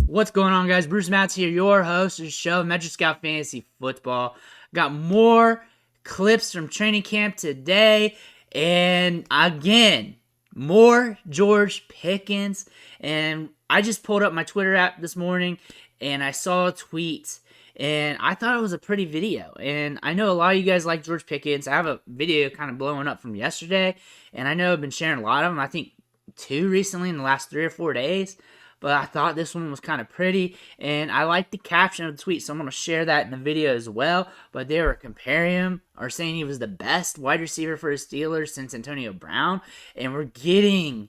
What's going on, guys? Bruce Matz here, your host of the show, Metro Scout Fantasy Football. Got more clips from training camp today, and again, more George Pickens. And I just pulled up my Twitter app this morning, and I saw a tweet, and I thought it was a pretty video. And I know a lot of you guys like George Pickens. I have a video kind of blowing up from yesterday, and I know I've been sharing a lot of them. I think 2 recently in the last 3 or 4 days. But I thought this one was kind of pretty, and I liked the caption of the tweet, so I'm going to share that in the video as well. But they were comparing him, or saying he was the best wide receiver for the Steelers since Antonio Brown, and we're getting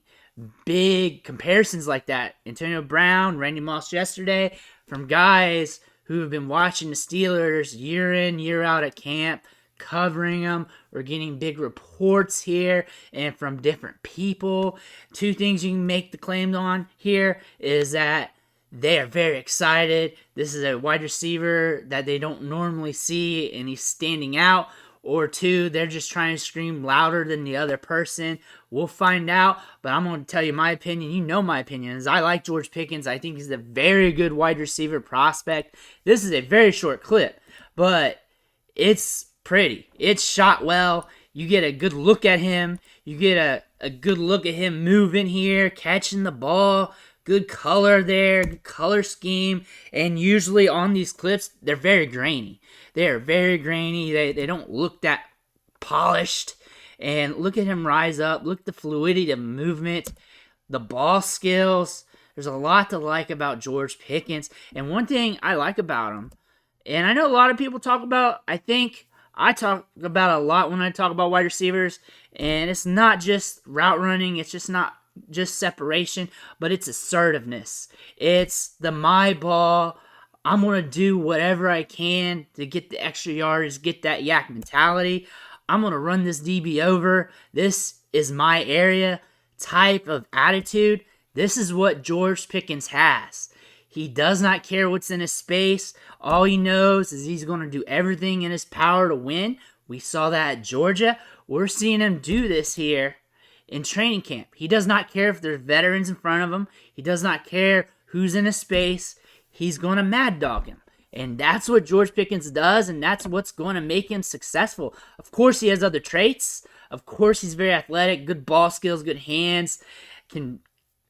big comparisons like that. Antonio Brown, Randy Moss yesterday, from guys who have been watching the Steelers year in, year out at camp, covering them. We're getting big reports here and from different people. 2 things you can make the claim on here is that they are very excited. This is a wide receiver that they don't normally see, and he's standing out. Or 2, they're just trying to scream louder than the other person. We'll find out, but I'm going to tell you my opinion. You know my opinion is I like George Pickens. I think he's a very good wide receiver prospect. This is a very short clip, but it's pretty. It's shot well. You get a good look at him. You get a good look at him moving here, catching the ball. Good color there, good color scheme. And usually on these clips, they're very grainy. They are very grainy. They don't look that polished. And look at him rise up. Look at the fluidity, the movement, the ball skills. There's a lot to like about George Pickens. And one thing I like about him, and I know a lot of people talk about, I talk about a lot when I talk about wide receivers, and it's not just route running, it's just not just separation, but it's assertiveness. It's the my ball. I'm going to do whatever I can to get the extra yards, get that yak mentality. I'm going to run this DB over. This is my area type of attitude. This is what George Pickens has. He does not care what's in his space. All he knows is he's going to do everything in his power to win. We saw that at Georgia. We're seeing him do this here in training camp. He does not care if there's veterans in front of him. He does not care who's in his space. He's going to mad dog him. And that's what George Pickens does, and that's what's going to make him successful. Of course, he has other traits. Of course, he's very athletic, good ball skills, good hands, can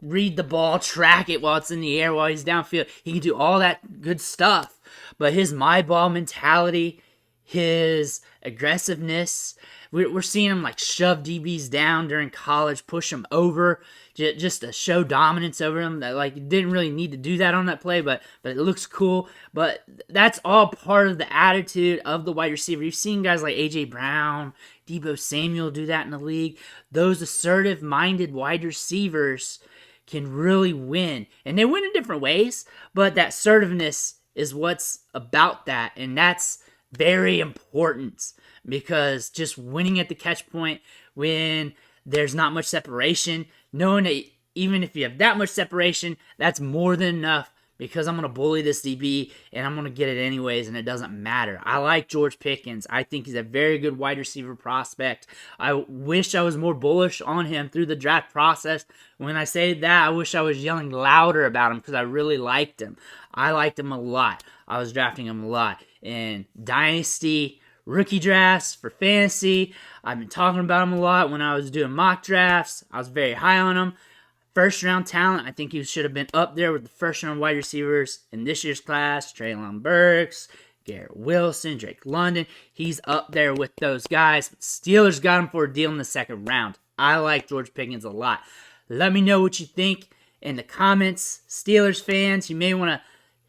read the ball, track it while it's in the air, while he's downfield. He can do all that good stuff. But his my ball mentality, his aggressiveness, we're seeing him like shove DBs down during college, push them over, just to show dominance over them. That like didn't really need to do that on that play, but it looks cool. But that's all part of the attitude of the wide receiver. You've seen guys like A.J. Brown, Deebo Samuel do that in the league. Those assertive-minded wide receivers can really win. And they win in different ways, but that assertiveness is what's about that. And that's very important, because just winning at the catch point when there's not much separation, knowing that even if you have that much separation, that's more than enough, because I'm going to bully this DB and I'm going to get it anyways, and it doesn't matter. I like George Pickens. I think he's a very good wide receiver prospect. I wish I was more bullish on him through the draft process. When I say that, I wish I was yelling louder about him, because I really liked him. I liked him a lot. I was drafting him a lot in Dynasty, rookie drafts, for fantasy. I've been talking about him a lot when I was doing mock drafts. I was very high on him. First round talent, I think he should have been up there with the first round wide receivers in this year's class. Treylon Burks, Garrett Wilson, Drake London. He's up there with those guys. Steelers got him for a deal in the second round. I like George Pickens a lot. Let me know what you think in the comments. Steelers fans, you may want to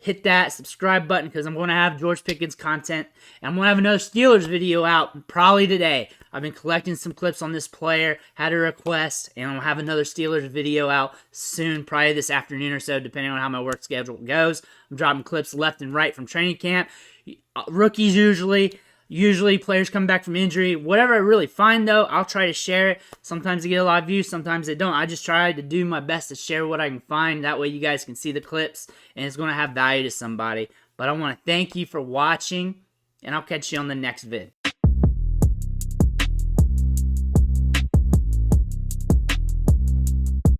hit that subscribe button, because I'm going to have George Pickens content. And I'm going to have another Steelers video out probably today. I've been collecting some clips on this player, had a request, and I'll have another Steelers video out soon, probably this afternoon or so, depending on how my work schedule goes. I'm dropping clips left and right from training camp. Rookies usually players come back from injury. Whatever I really find, though, I'll try to share it. Sometimes I get a lot of views, sometimes I don't. I just try to do my best to share what I can find. That way you guys can see the clips, and it's going to have value to somebody. But I want to thank you for watching, and I'll catch you on the next vid.